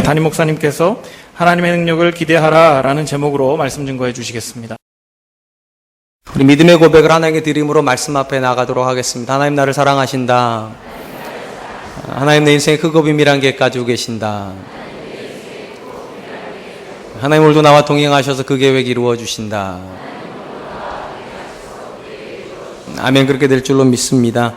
담임 목사님께서 하나님의 능력을 기대하라라는 제목으로 말씀 증거해 주시겠습니다. 우리 믿음의 고백을 하나님께 드림으로 말씀 앞에 나가도록 하겠습니다. 하나님 나를 사랑하신다. 하나님 내 인생에 크고 비밀한 계획 가지고 계신다. 하나님 오늘도 나와 동행하셔서 그 계획 이루어 주신다. 아멘. 그렇게 될 줄로 믿습니다.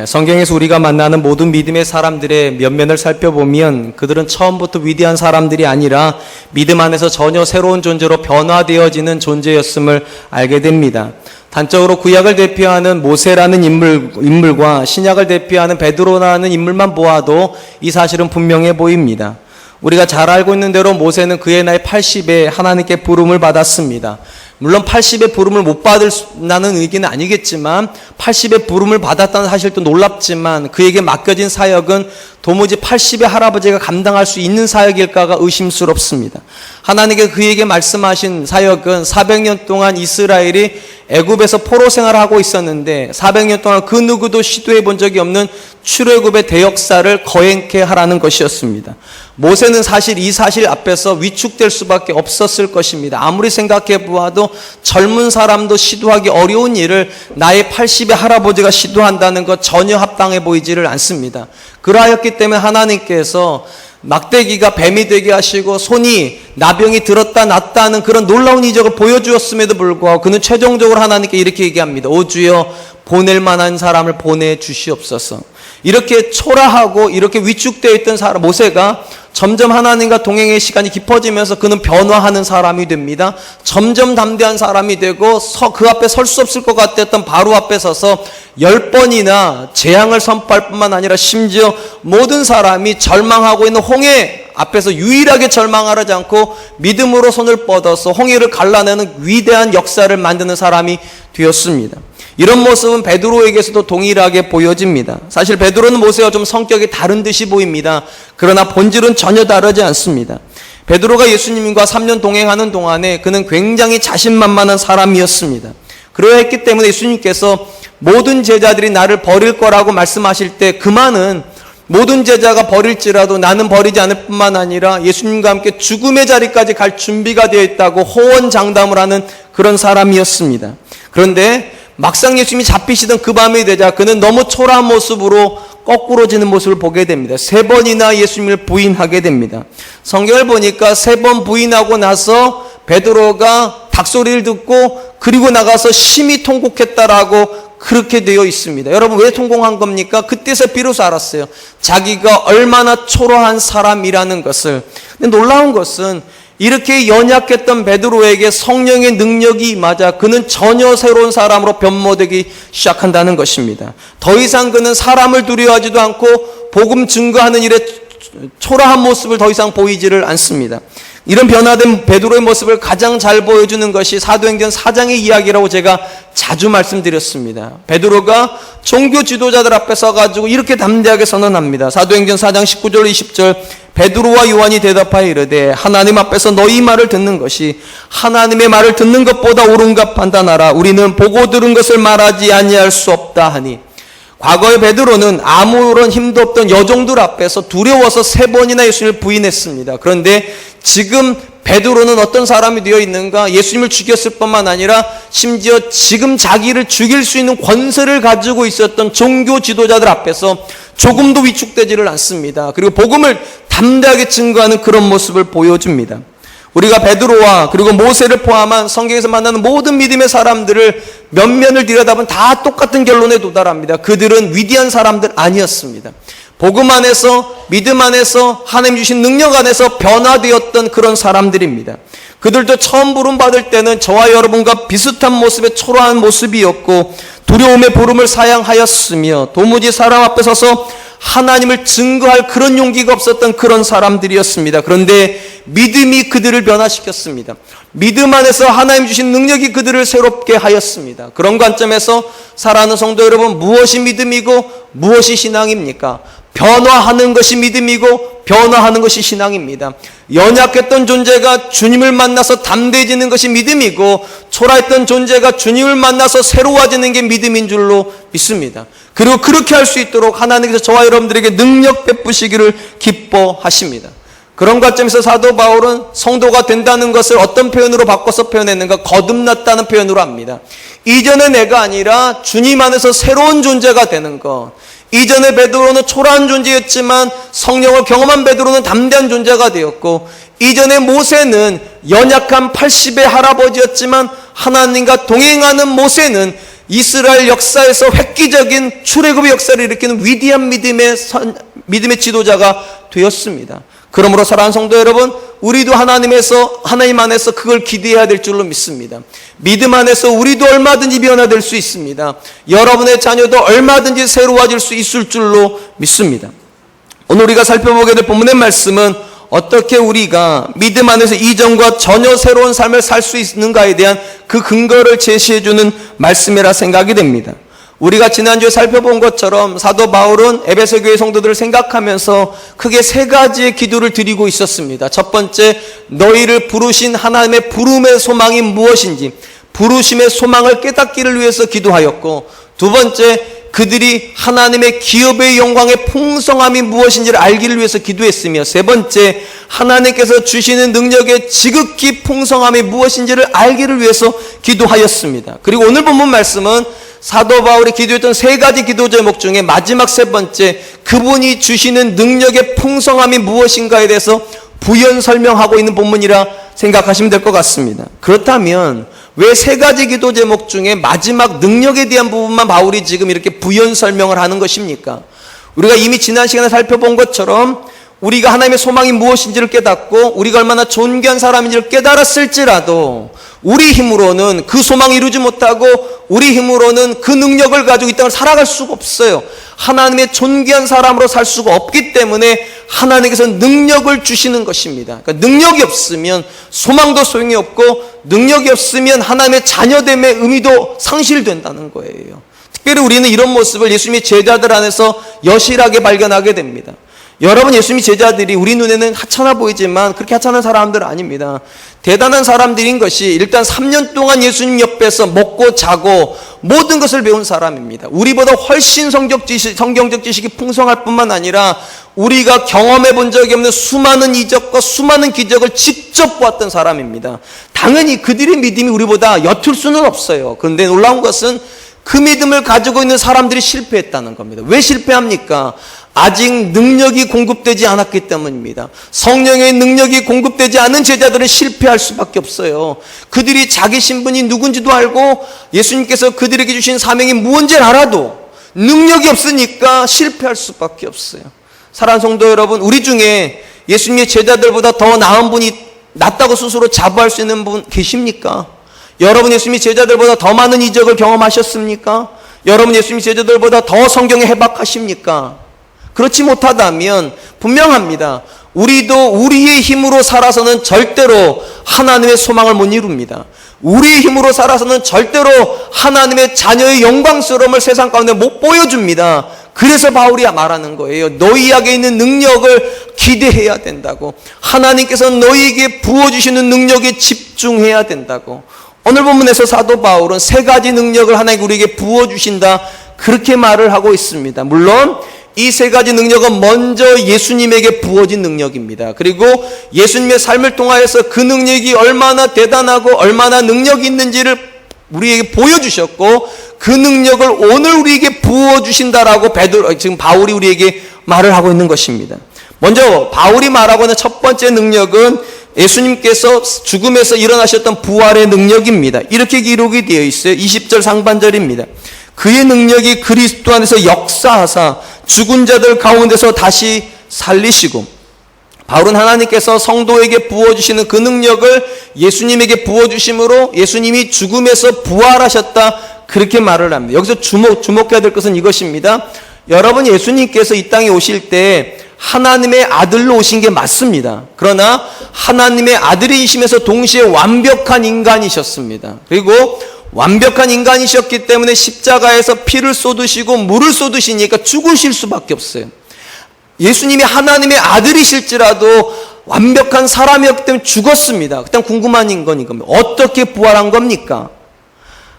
성경에서 우리가 만나는 모든 믿음의 사람들의 면면을 살펴보면 그들은 처음부터 위대한 사람들이 아니라 믿음 안에서 전혀 새로운 존재로 변화되어지는 존재였음을 알게 됩니다. 단적으로 구약을 대표하는 모세라는 인물과 신약을 대표하는 베드로라는 인물만 보아도 이 사실은 분명해 보입니다. 우리가 잘 알고 있는 대로 모세는 그의 나이 80에 하나님께 부름을 받았습니다. 물론 80의 부름을 못 받는다는 의기는 아니겠지만 80의 부름을 받았다는 사실도 놀랍지만 그에게 맡겨진 사역은 도무지 80의 할아버지가 감당할 수 있는 사역일까가 의심스럽습니다. 하나님께 그에게 말씀하신 사역은 400년 동안 이스라엘이 애굽에서 포로 생활을 하고 있었는데 400년 동안 그 누구도 시도해 본 적이 없는 출애굽의 대역사를 거행케 하라는 것이었습니다. 모세는 사실 이 사실 앞에서 위축될 수밖에 없었을 것입니다. 아무리 생각해 보아도 젊은 사람도 시도하기 어려운 일을 나이 80의 할아버지가 시도한다는 것 전혀 합당해 보이지를 않습니다. 그러하였기 때문에 하나님께서 막대기가 뱀이 되게 하시고 손이 나병이 들었다 놨다 하는 그런 놀라운 이적을 보여주었음에도 불구하고 그는 최종적으로 하나님께 이렇게 얘기합니다. 오 주여 보낼 만한 사람을 보내주시옵소서. 이렇게 초라하고 이렇게 위축되어 있던 사람 모세가 점점 하나님과 동행의 시간이 깊어지면서 그는 변화하는 사람이 됩니다. 점점 담대한 사람이 되고 그 앞에 설 수 없을 것 같았던 바로 앞에 서서 10번이나 재앙을 선포할 뿐만 아니라 심지어 모든 사람이 절망하고 있는 홍해 앞에서 유일하게 절망하지 않고 믿음으로 손을 뻗어서 홍해를 갈라내는 위대한 역사를 만드는 사람이 되었습니다. 이런 모습은 베드로에게서도 동일하게 보여집니다. 사실 베드로는 모세와 좀 성격이 다른 듯이 보입니다. 그러나 본질은 전혀 다르지 않습니다. 베드로가 예수님과 3년 동행하는 동안에 그는 굉장히 자신만만한 사람이었습니다. 그러했기 때문에 예수님께서 모든 제자들이 나를 버릴 거라고 말씀하실 때 그 말은 모든 제자가 버릴지라도 나는 버리지 않을 뿐만 아니라 예수님과 함께 죽음의 자리까지 갈 준비가 되어 있다고 호언장담을 하는 그런 사람이었습니다. 그런데 막상 예수님이 잡히시던 그 밤이 되자 그는 너무 초라한 모습으로 거꾸로지는 모습을 보게 됩니다. 3번이나 예수님을 부인하게 됩니다. 성경을 보니까 3번 부인하고 나서 베드로가 닭소리를 듣고 그리고 나가서 심히 통곡했다라고 그렇게 되어 있습니다. 여러분 왜 통곡한 겁니까? 그때서 비로소 알았어요. 자기가 얼마나 초라한 사람이라는 것을. 근데 놀라운 것은 이렇게 연약했던 베드로에게 성령의 능력이 임하자 그는 전혀 새로운 사람으로 변모되기 시작한다는 것입니다. 더 이상 그는 사람을 두려워하지도 않고 복음 증거하는 일에 초라한 모습을 더 이상 보이지를 않습니다. 이런 변화된 베드로의 모습을 가장 잘 보여주는 것이 사도행전 4장의 이야기라고 제가 자주 말씀드렸습니다. 베드로가 종교 지도자들 앞에 서가지고 이렇게 담대하게 선언합니다. 사도행전 4장 19절 20절 베드로와 요한이 대답하여 이르되 하나님 앞에서 너희 말을 듣는 것이 하나님의 말을 듣는 것보다 옳은가 판단하라. 우리는 보고 들은 것을 말하지 아니할 수 없다 하니. 과거의 베드로는 아무런 힘도 없던 여종들 앞에서 두려워서 3번이나 예수님을 부인했습니다. 그런데 지금 베드로는 어떤 사람이 되어 있는가? 예수님을 죽였을 뿐만 아니라 심지어 지금 자기를 죽일 수 있는 권세를 가지고 있었던 종교 지도자들 앞에서 조금도 위축되지를 않습니다. 그리고 복음을 담대하게 증거하는 그런 모습을 보여줍니다. 우리가 베드로와 그리고 모세를 포함한 성경에서 만나는 모든 믿음의 사람들을 면면을 들여다보면 다 똑같은 결론에 도달합니다. 그들은 위대한 사람들 아니었습니다. 복음 안에서 믿음 안에서 하나님 주신 능력 안에서 변화되었던 그런 사람들입니다. 그들도 처음 부름 받을 때는 저와 여러분과 비슷한 모습의 초라한 모습이었고 두려움의 부름을 사양하였으며 도무지 사람 앞에 서서 하나님을 증거할 그런 용기가 없었던 그런 사람들이었습니다. 그런데 믿음이 그들을 변화시켰습니다. 믿음 안에서 하나님 주신 능력이 그들을 새롭게 하였습니다. 그런 관점에서 사랑하는 성도 여러분, 무엇이 믿음이고 무엇이 신앙입니까? 변화하는 것이 믿음이고 변화하는 것이 신앙입니다. 연약했던 존재가 주님을 만나서 담대해지는 것이 믿음이고 초라했던 존재가 주님을 만나서 새로워지는 게 믿음인 줄로 믿습니다. 그리고 그렇게 할 수 있도록 하나님께서 저와 여러분들에게 능력 베푸시기를 기뻐하십니다. 그런 관점에서 사도 바울은 성도가 된다는 것을 어떤 표현으로 바꿔서 표현했는가? 거듭났다는 표현으로 합니다. 이전의 내가 아니라 주님 안에서 새로운 존재가 되는 것. 이전의 베드로는 초라한 존재였지만 성령을 경험한 베드로는 담대한 존재가 되었고, 이전의 모세는 연약한 80의 할아버지였지만 하나님과 동행하는 모세는 이스라엘 역사에서 획기적인 출애굽의 역사를 일으키는 위대한 믿음의 지도자가 되었습니다. 그러므로 사랑하는 성도 여러분, 우리도 하나님 안에서 그걸 기대해야 될 줄로 믿습니다. 믿음 안에서 우리도 얼마든지 변화될 수 있습니다. 여러분의 자녀도 얼마든지 새로워질 수 있을 줄로 믿습니다. 오늘 우리가 살펴보게 될 본문의 말씀은 어떻게 우리가 믿음 안에서 이전과 전혀 새로운 삶을 살 수 있는가에 대한 그 근거를 제시해주는 말씀이라 생각이 됩니다. 우리가 지난주에 살펴본 것처럼 사도 바울은 에베소 교회 성도들을 생각하면서 크게 세 가지의 기도를 드리고 있었습니다. 첫 번째, 너희를 부르신 하나님의 부름의 소망이 무엇인지 부르심의 소망을 깨닫기를 위해서 기도하였고, 두 번째, 그들이 하나님의 기업의 영광의 풍성함이 무엇인지를 알기를 위해서 기도했으며, 세 번째, 하나님께서 주시는 능력의 지극히 풍성함이 무엇인지를 알기를 위해서 기도하였습니다. 그리고 오늘 본문 말씀은 사도 바울이 기도했던 세 가지 기도 제목 중에 마지막 세 번째, 그분이 주시는 능력의 풍성함이 무엇인가에 대해서 부연 설명하고 있는 본문이라 생각하시면 될 것 같습니다. 그렇다면 왜 세 가지 기도 제목 중에 마지막 능력에 대한 부분만 바울이 지금 이렇게 부연 설명을 하는 것입니까? 우리가 이미 지난 시간에 살펴본 것처럼 우리가 하나님의 소망이 무엇인지를 깨닫고 우리가 얼마나 존귀한 사람인지를 깨달았을지라도 우리 힘으로는 그 소망을 이루지 못하고 우리 힘으로는 그 능력을 가지고 이 땅을 살아갈 수가 없어요. 하나님의 존귀한 사람으로 살 수가 없기 때문에 하나님께서 능력을 주시는 것입니다. 그러니까 능력이 없으면 소망도 소용이 없고, 능력이 없으면 하나님의 자녀됨의 의미도 상실된다는 거예요. 특별히 우리는 이런 모습을 예수님의 제자들 안에서 여실하게 발견하게 됩니다. 여러분, 예수님의 제자들이 우리 눈에는 하찮아 보이지만 그렇게 하찮은 사람들 아닙니다. 대단한 사람들인 것이 일단 3년 동안 예수님 옆에서 먹고 자고 모든 것을 배운 사람입니다. 우리보다 훨씬 성경적 지식이 풍성할 뿐만 아니라 우리가 경험해 본 적이 없는 수많은 이적과 수많은 기적을 직접 보았던 사람입니다. 당연히 그들의 믿음이 우리보다 옅을 수는 없어요. 그런데 놀라운 것은 그 믿음을 가지고 있는 사람들이 실패했다는 겁니다. 왜 실패합니까? 아직 능력이 공급되지 않았기 때문입니다. 성령의 능력이 공급되지 않은 제자들은 실패할 수밖에 없어요. 그들이 자기 신분이 누군지도 알고 예수님께서 그들에게 주신 사명이 무언지를 알아도 능력이 없으니까 실패할 수밖에 없어요. 사랑하는 성도 여러분, 우리 중에 예수님의 제자들보다 더 나은 분이 낫다고 스스로 자부할 수 있는 분 계십니까? 여러분, 예수님의 제자들보다 더 많은 이적을 경험하셨습니까? 여러분, 예수님의 제자들보다 더 성경에 해박하십니까? 그렇지 못하다면 분명합니다. 우리도 우리의 힘으로 살아서는 절대로 하나님의 소망을 못 이룹니다. 우리의 힘으로 살아서는 절대로 하나님의 자녀의 영광스러움을 세상 가운데 못 보여줍니다. 그래서 바울이 말하는 거예요. 너희에게 있는 능력을 기대해야 된다고. 하나님께서 너희에게 부어주시는 능력에 집중해야 된다고. 오늘 본문에서 사도 바울은 세 가지 능력을 하나님이 우리에게 부어주신다, 그렇게 말을 하고 있습니다. 물론 이 세 가지 능력은 먼저 예수님에게 부어진 능력입니다. 그리고 예수님의 삶을 통하여서 그 능력이 얼마나 대단하고 얼마나 능력이 있는지를 우리에게 보여주셨고, 그 능력을 오늘 우리에게 부어주신다라고 지금 바울이 우리에게 말을 하고 있는 것입니다. 먼저 바울이 말하고 있는 첫 번째 능력은 예수님께서 죽음에서 일어나셨던 부활의 능력입니다. 이렇게 기록이 되어 있어요. 20절 상반절입니다. 그의 능력이 그리스도 안에서 역사하사 죽은 자들 가운데서 다시 살리시고. 바울은 하나님께서 성도에게 부어주시는 그 능력을 예수님에게 부어주심으로 예수님이 죽음에서 부활하셨다, 그렇게 말을 합니다. 여기서 주목해야 될 것은 이것입니다. 여러분, 예수님께서 이 땅에 오실 때 하나님의 아들로 오신 게 맞습니다. 그러나 하나님의 아들이시면서 동시에 완벽한 인간이셨습니다. 그리고 완벽한 인간이셨기 때문에 십자가에서 피를 쏟으시고 물을 쏟으시니까 죽으실 수밖에 없어요. 예수님이 하나님의 아들이실지라도 완벽한 사람이었기 때문에 죽었습니다. 그다음 궁금한 건 이겁니다. 어떻게 부활한 겁니까?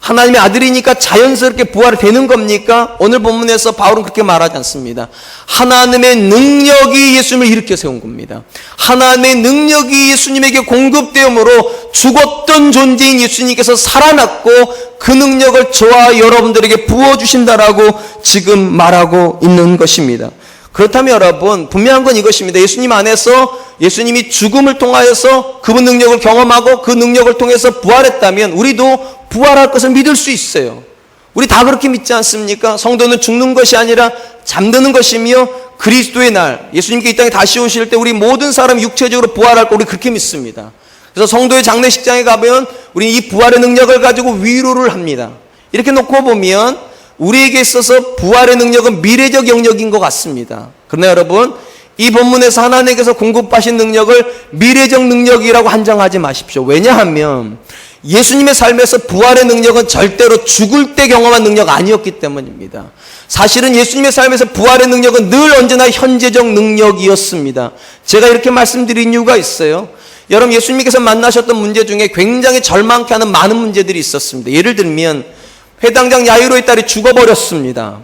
하나님의 아들이니까 자연스럽게 부활이 되는 겁니까? 오늘 본문에서 바울은 그렇게 말하지 않습니다. 하나님의 능력이 예수님을 일으켜 세운 겁니다. 하나님의 능력이 예수님에게 공급되므로 죽었던 존재인 예수님께서 살아났고 그 능력을 저와 여러분들에게 부어주신다라고 지금 말하고 있는 것입니다. 그렇다면 여러분, 분명한 건 이것입니다. 예수님 안에서 예수님이 죽음을 통하여서 그분 능력을 경험하고 그 능력을 통해서 부활했다면 우리도 부활할 것을 믿을 수 있어요. 우리 다 그렇게 믿지 않습니까? 성도는 죽는 것이 아니라 잠드는 것이며 그리스도의 날, 예수님께 이 땅에 다시 오실 때 우리 모든 사람이 육체적으로 부활할 거 우리 그렇게 믿습니다. 그래서 성도의 장례식장에 가면 우리 이 부활의 능력을 가지고 위로를 합니다. 이렇게 놓고 보면 우리에게 있어서 부활의 능력은 미래적 영역인 것 같습니다. 그러나 여러분, 이 본문에서 하나님께서 공급하신 능력을 미래적 능력이라고 한정하지 마십시오. 왜냐하면 예수님의 삶에서 부활의 능력은 절대로 죽을 때 경험한 능력 아니었기 때문입니다. 사실은 예수님의 삶에서 부활의 능력은 늘 언제나 현재적 능력이었습니다. 제가 이렇게 말씀드린 이유가 있어요. 여러분, 예수님께서 만나셨던 문제 중에 굉장히 절망케 하는 많은 문제들이 있었습니다. 예를 들면 회당장 야이로의 딸이 죽어버렸습니다.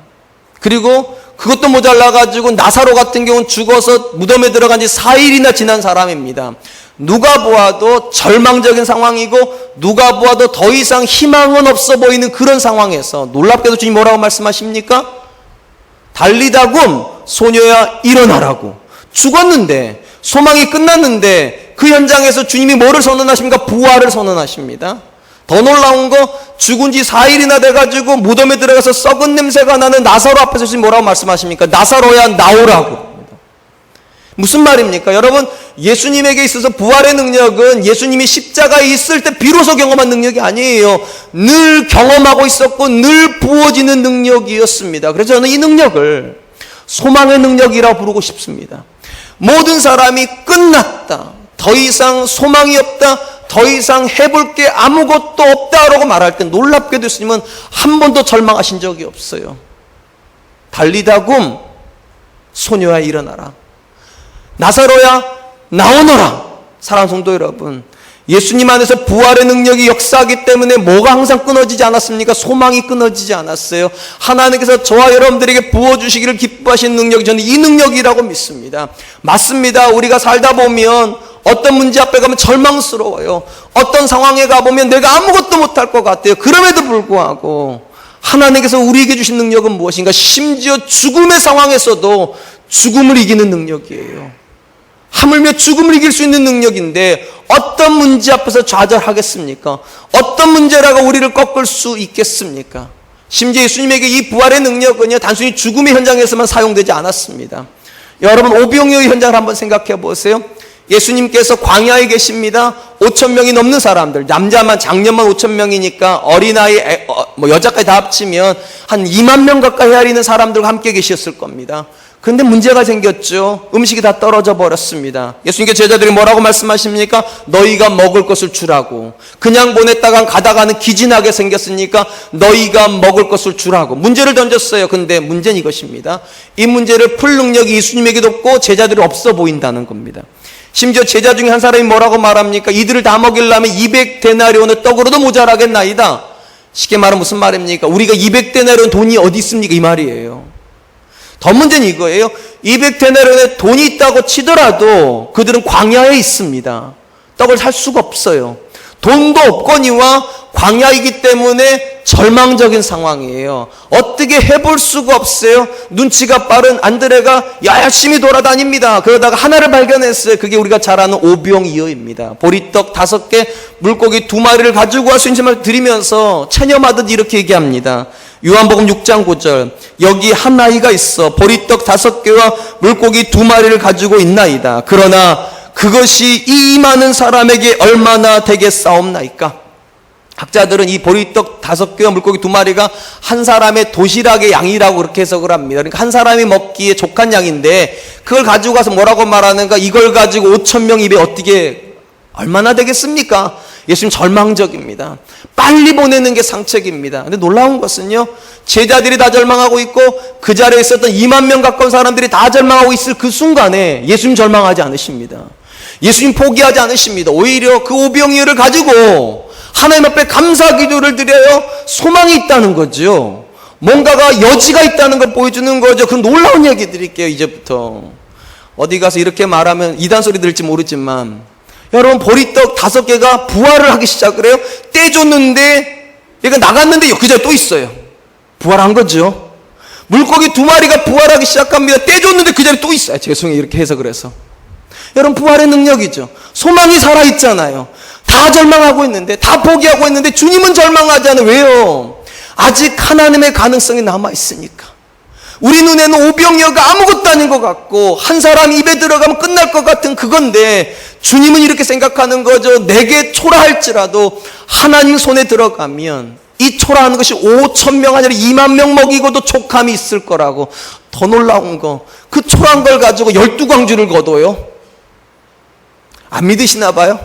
그리고 그것도 모자라가지고 나사로 같은 경우는 죽어서 무덤에 들어간 지 4일이나 지난 사람입니다. 누가 보아도 절망적인 상황이고 누가 보아도 더 이상 희망은 없어 보이는 그런 상황에서 놀랍게도 주님 뭐라고 말씀하십니까? 달리다굼 소녀야 일어나라고. 죽었는데 소망이 끝났는데 그 현장에서 주님이 뭐를 선언하십니까? 부활을 선언하십니다. 더 놀라운 거, 죽은 지 4일이나 돼가지고 무덤에 들어가서 썩은 냄새가 나는 나사로 앞에서 주님 뭐라고 말씀하십니까? 나사로야 나오라고. 무슨 말입니까? 여러분, 예수님에게 있어서 부활의 능력은 예수님이 십자가에 있을 때 비로소 경험한 능력이 아니에요. 늘 경험하고 있었고 늘 부어지는 능력이었습니다. 그래서 저는 이 능력을 소망의 능력이라고 부르고 싶습니다. 모든 사람이 끝났다, 더 이상 소망이 없다, 더 이상 해볼 게 아무것도 없다라고 말할 때 놀랍게도 예수님은 한 번도 절망하신 적이 없어요. 달리다굼 소녀야 일어나라, 나사로야 나오너라. 사랑하는 성도 여러분, 예수님 안에서 부활의 능력이 역사하기 때문에 뭐가 항상 끊어지지 않았습니까? 소망이 끊어지지 않았어요. 하나님께서 저와 여러분들에게 부어주시기를 기뻐하신 능력이 저는 이 능력이라고 믿습니다. 맞습니다. 우리가 살다 보면 어떤 문제 앞에 가면 절망스러워요. 어떤 상황에 가보면 내가 아무것도 못할 것 같아요. 그럼에도 불구하고 하나님께서 우리에게 주신 능력은 무엇인가? 심지어 죽음의 상황에서도 죽음을 이기는 능력이에요. 하물며 죽음을 이길 수 있는 능력인데 어떤 문제 앞에서 좌절하겠습니까? 어떤 문제라고 우리를 꺾을 수 있겠습니까? 심지어 예수님에게 이 부활의 능력은요, 단순히 죽음의 현장에서만 사용되지 않았습니다. 여러분, 오병이어의 현장을 한번 생각해 보세요. 예수님께서 광야에 계십니다. 5,000명이 넘는 사람들, 남자만 장년만 5,000명이니까 어린아이 여자까지 다 합치면 한 2만 명 가까이 헤아리는 사람들과 함께 계셨을 겁니다. 그런데 문제가 생겼죠. 음식이 다 떨어져 버렸습니다. 예수님께 제자들이 뭐라고 말씀하십니까? 너희가 먹을 것을 주라고. 그냥 보냈다간 가다가는 기진하게 생겼으니까 너희가 먹을 것을 주라고 문제를 던졌어요. 근데 문제는 이것입니다. 이 문제를 풀 능력이 예수님에게도 없고 제자들이 없어 보인다는 겁니다. 심지어 제자 중에 한 사람이 뭐라고 말합니까? 이들을 다 먹이려면 200데나리온의 떡으로도 모자라겠나이다. 쉽게 말하면 무슨 말입니까? 우리가 200데나리온 돈이 어디 있습니까? 이 말이에요. 더 문제는 이거예요. 200데나리온의 돈이 있다고 치더라도 그들은 광야에 있습니다. 떡을 살 수가 없어요. 돈도 없거니와 광야이기 때문에 절망적인 상황이에요. 어떻게 해볼 수가 없어요. 눈치가 빠른 안드레가 열심히 돌아다닙니다. 그러다가 하나를 발견했어요. 그게 우리가 잘 아는 오병이어입니다. 보리떡 5개, 물고기 2마리를 가지고 와서 인심을 드리면서 체념하듯 이렇게 얘기합니다. 요한복음 6장 9절, 여기 한 아이가 있어 보리떡 5개와 물고기 2마리를 가지고 있나이다. 그러나 그것이 이 많은 사람에게 얼마나 되겠사옵나이까? 학자들은 이 보리떡 5개와 물고기 2마리가 한 사람의 도시락의 양이라고 그렇게 해석을 합니다. 그러니까 한 사람이 먹기에 족한 양인데 그걸 가지고 가서 뭐라고 말하는가? 이걸 가지고 5,000명 입에 어떻게 얼마나 되겠습니까? 예수님 절망적입니다. 빨리 보내는 게 상책입니다. 근데 놀라운 것은요, 제자들이 다 절망하고 있고 그 자리에 있었던 2만 명 가까운 사람들이 다 절망하고 있을 그 순간에 예수님 절망하지 않으십니다. 예수님 포기하지 않으십니다. 오히려 그 오병이어를 가지고 하나님 앞에 감사 기도를 드려요. 소망이 있다는 거죠. 뭔가가 여지가 있다는 걸 보여주는 거죠. 그 놀라운 얘기 드릴게요. 이제부터 어디 가서 이렇게 말하면 이단 소리 들을지 모르지만, 여러분 보리떡 5개가 부활을 하기 시작을 해요. 떼줬는데 얘가 나갔는데 그 자리에 또 있어요. 부활한 거죠. 물고기 2마리가 부활하기 시작합니다. 떼줬는데 그 자리에 또 있어요. 죄송해요, 이렇게 해석을 해서. 여러분, 부활의 능력이죠. 소망이 살아있잖아요. 다 절망하고 있는데, 다 포기하고 있는데 주님은 절망하지 않아요. 왜요? 아직 하나님의 가능성이 남아있으니까. 우리 눈에는 오병이어가 아무것도 아닌 것 같고 한 사람 입에 들어가면 끝날 것 같은 그건데, 주님은 이렇게 생각하는 거죠. 내게 초라할지라도 하나님 손에 들어가면 이 초라하는 것이 5,000명 아니라 2만 명 먹이고도 족함이 있을 거라고. 더 놀라운 거, 그 초라한 걸 가지고 12광주를 거둬요. 안 믿으시나 봐요?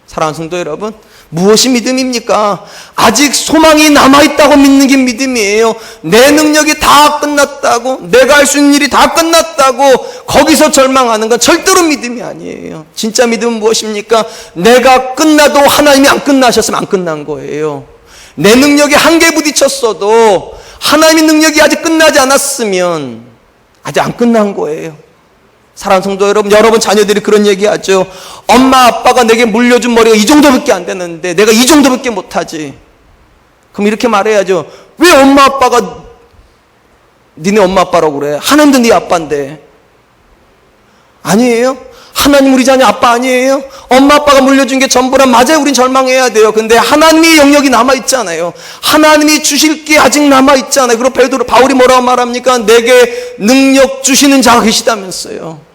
사랑하는 성도 여러분, 무엇이 믿음입니까? 아직 소망이 남아있다고 믿는 게 믿음이에요. 내 능력이 다 끝났다고, 내가 할 수 있는 일이 다 끝났다고 거기서 절망하는 건 절대로 믿음이 아니에요. 진짜 믿음은 무엇입니까? 내가 끝나도 하나님이 안 끝나셨으면 안 끝난 거예요. 내 능력이 한계에 부딪혔어도 하나님의 능력이 아직 끝나지 않았으면 아직 안 끝난 거예요. 사랑하는 성도 여러분, 여러분 자녀들이 그런 얘기하죠. 엄마 아빠가 내게 물려준 머리가 이 정도밖에 안 되는데 내가 이 정도밖에 못하지. 그럼 이렇게 말해야죠. 왜 엄마 아빠가 니네 엄마 아빠라고 그래? 하나님도 네 아빠인데. 아니에요? 하나님 우리 자녀 아빠 아니에요? 엄마 아빠가 물려준 게 전부란, 맞아요, 우린 절망해야 돼요. 근데 하나님의 영역이 남아있잖아요. 하나님이 주실 게 아직 남아있잖아요. 그리고 바울이 뭐라고 말합니까? 내게 능력 주시는 자가 계시다면서요.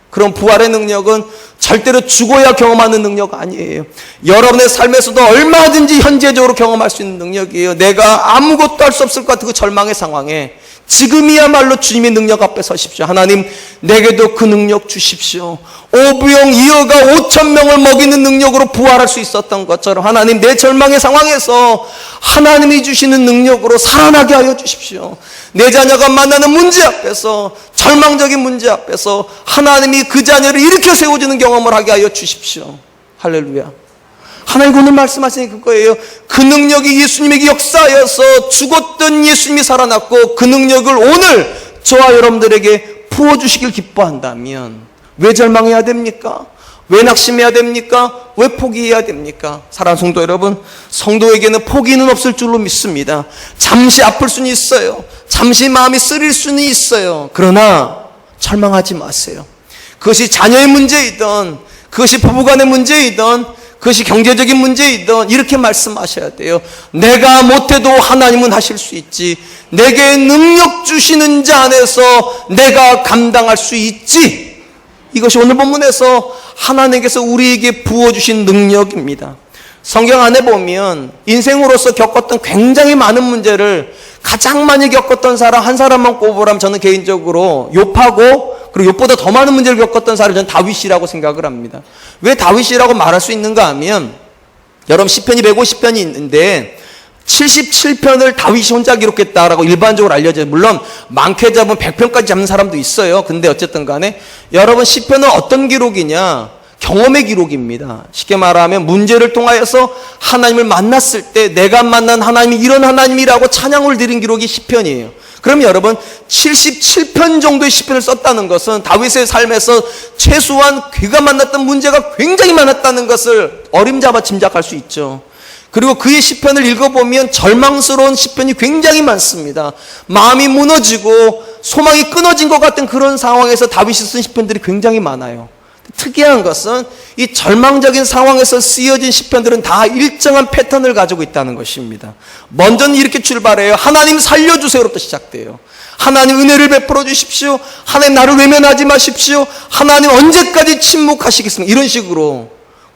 그럼 부활의 능력은 절대로 죽어야 경험하는 능력 아니에요. 여러분의 삶에서도 얼마든지 현재적으로 경험할 수 있는 능력이에요. 내가 아무것도 할 수 없을 것 같은 그 절망의 상황에 지금이야말로 주님의 능력 앞에 서십시오. 하나님, 내게도 그 능력 주십시오. 오부영 2어가 5,000명을 먹이는 능력으로 부활할 수 있었던 것처럼 하나님, 내 절망의 상황에서 하나님이 주시는 능력으로 살아나게 하여 주십시오. 내 자녀가 만나는 문제 앞에서, 절망적인 문제 앞에서 하나님이 그 자녀를 일으켜 세워주는 경험을 하게 하여 주십시오. 할렐루야. 하나님 오늘 말씀하시는 그거예요. 그 능력이 예수님에게 역사하여서 죽었던 예수님이 살아났고, 그 능력을 오늘 저와 여러분들에게 부어주시길 기뻐한다면 왜 절망해야 됩니까? 왜 낙심해야 됩니까? 왜 포기해야 됩니까? 사랑하는 성도 여러분, 성도에게는 포기는 없을 줄로 믿습니다. 잠시 아플 수는 있어요. 잠시 마음이 쓰릴 수는 있어요. 그러나 절망하지 마세요. 그것이 자녀의 문제이든, 그것이 부부간의 문제이든, 그것이 경제적인 문제이든 이렇게 말씀하셔야 돼요. 내가 못해도 하나님은 하실 수 있지. 내게 능력 주시는 자 안에서 내가 감당할 수 있지. 이것이 오늘 본문에서 하나님께서 우리에게 부어주신 능력입니다. 성경 안에 보면 인생으로서 겪었던 굉장히 많은 문제를 가장 많이 겪었던 사람 한 사람만 꼽으라면 저는 개인적으로 욥하고, 그리고 욥보다 더 많은 문제를 겪었던 사람은 저는 다윗이라고 생각을 합니다. 왜 다윗이라고 말할 수 있는가 하면, 여러분 시편이 150편이 있는데 77편을 다윗이 혼자 기록했다라고 일반적으로 알려져요. 물론 많게 잡으면 100편까지 잡는 사람도 있어요. 근데 어쨌든 간에 여러분, 시편은 어떤 기록이냐? 경험의 기록입니다. 쉽게 말하면 문제를 통하여서 하나님을 만났을 때 내가 만난 하나님이 이런 하나님이라고 찬양을 드린 기록이 시편이에요. 그럼 여러분, 77편 정도의 시편을 썼다는 것은 다윗의 삶에서 최소한 그가 만났던 문제가 굉장히 많았다는 것을 어림잡아 짐작할 수 있죠. 그리고 그의 시편을 읽어보면 절망스러운 시편이 굉장히 많습니다. 마음이 무너지고 소망이 끊어진 것 같은 그런 상황에서 다윗이 쓴 시편들이 굉장히 많아요. 특이한 것은 이 절망적인 상황에서 쓰여진 시편들은 다 일정한 패턴을 가지고 있다는 것입니다. 먼저는 이렇게 출발해요. 하나님 살려주세요로부터 시작돼요. 하나님 은혜를 베풀어 주십시오. 하나님 나를 외면하지 마십시오. 하나님 언제까지 침묵하시겠습니까? 이런 식으로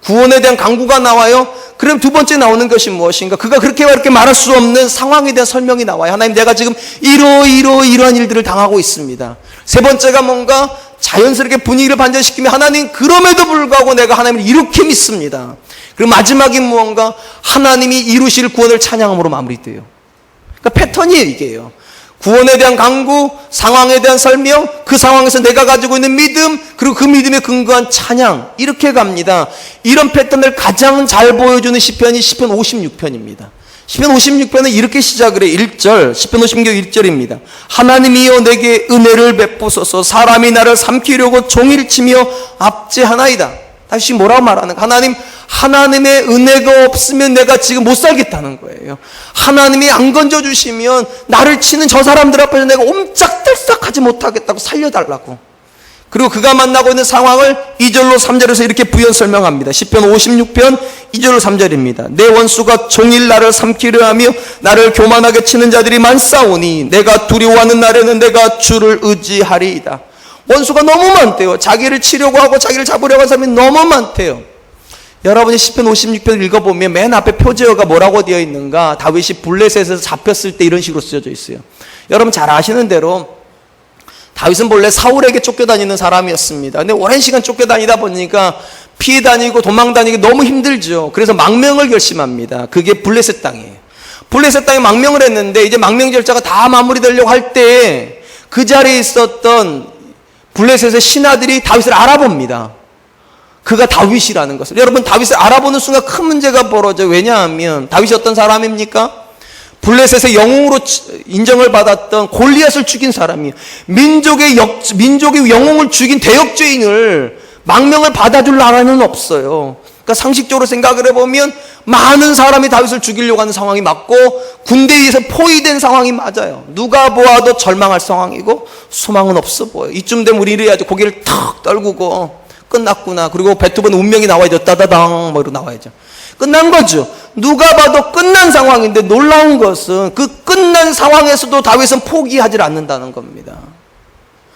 구원에 대한 강구가 나와요. 그럼 두 번째 나오는 것이 무엇인가? 그가 그렇게 말할 수 없는 상황에 대한 설명이 나와요. 하나님, 내가 지금 이러한 일들을 당하고 있습니다. 세 번째가 뭔가? 자연스럽게 분위기를 반전시키며 하나님, 그럼에도 불구하고 내가 하나님을 이렇게 믿습니다. 그리고 마지막이 무언가? 하나님이 이루실 구원을 찬양함으로 마무리돼요. 그러니까 패턴이에요, 이게요. 구원에 대한 강구, 상황에 대한 설명, 그 상황에서 내가 가지고 있는 믿음, 그리고 그 믿음에 근거한 찬양, 이렇게 갑니다. 이런 패턴을 가장 잘 보여주는 시편이 시편 56편입니다. 시편 56편은 이렇게 시작을 해. 1절, 시편 56편 1절입니다. 하나님이여 내게 은혜를 베푸소서. 사람이 나를 삼키려고 종일 치며 압제하나이다. 다시 뭐라고 말하는가? 하나님의 은혜가 없으면 내가 지금 못 살겠다는 거예요. 하나님이 안 건져주시면 나를 치는 저 사람들 앞에서 내가 옴짝달싹하지 못하겠다고 살려달라고. 그리고 그가 만나고 있는 상황을 2절로 3절에서 이렇게 부연 설명합니다. 시편 56편 2절로 3절입니다. 내 원수가 종일 나를 삼키려 하며 나를 교만하게 치는 자들이 많사오니 내가 두려워하는 날에는 내가 주를 의지하리이다. 원수가 너무 많대요. 자기를 치려고 하고 자기를 잡으려고 하는 사람이 너무 많대요. 여러분이 시편 56편 읽어보면 맨 앞에 표제어가 뭐라고 되어 있는가? 다윗이 블레셋에서 잡혔을 때 이런 식으로 쓰여져 있어요. 여러분 잘 아시는 대로 다윗은 본래 사울에게 쫓겨다니는 사람이었습니다. 근데 오랜 시간 쫓겨다니다 보니까 피해 다니고 도망 다니기 너무 힘들죠. 그래서 망명을 결심합니다. 그게 블레셋 땅이에요. 블레셋 땅에 망명을 했는데 이제 망명 절차가 다 마무리되려고 할 때 그 자리에 있었던 블레셋의 신하들이 다윗을 알아봅니다. 그가 다윗이라는 것을. 여러분 다윗을 알아보는 순간 큰 문제가 벌어져요. 왜냐하면 다윗이 어떤 사람입니까? 블레셋의 영웅으로 인정을 받았던 골리앗을 죽인 사람이에요. 민족의 영웅을 죽인 대역죄인을 망명을 받아줄 나라는 없어요. 그러니까 상식적으로 생각을 해보면 많은 사람이 다윗을 죽이려고 하는 상황이 맞고 군대에 의해서 포위된 상황이 맞아요. 누가 보아도 절망할 상황이고 소망은 없어 보여요. 이쯤 되면 우리 이래야죠. 고개를 탁 떨구고 끝났구나. 그리고 베토벤 운명이 나와야죠. 따다당 뭐 이러고 나와야죠. 끝난 거죠. 누가 봐도 끝난 상황인데 놀라운 것은 그 끝난 상황에서도 다윗은 포기하지 않는다는 겁니다.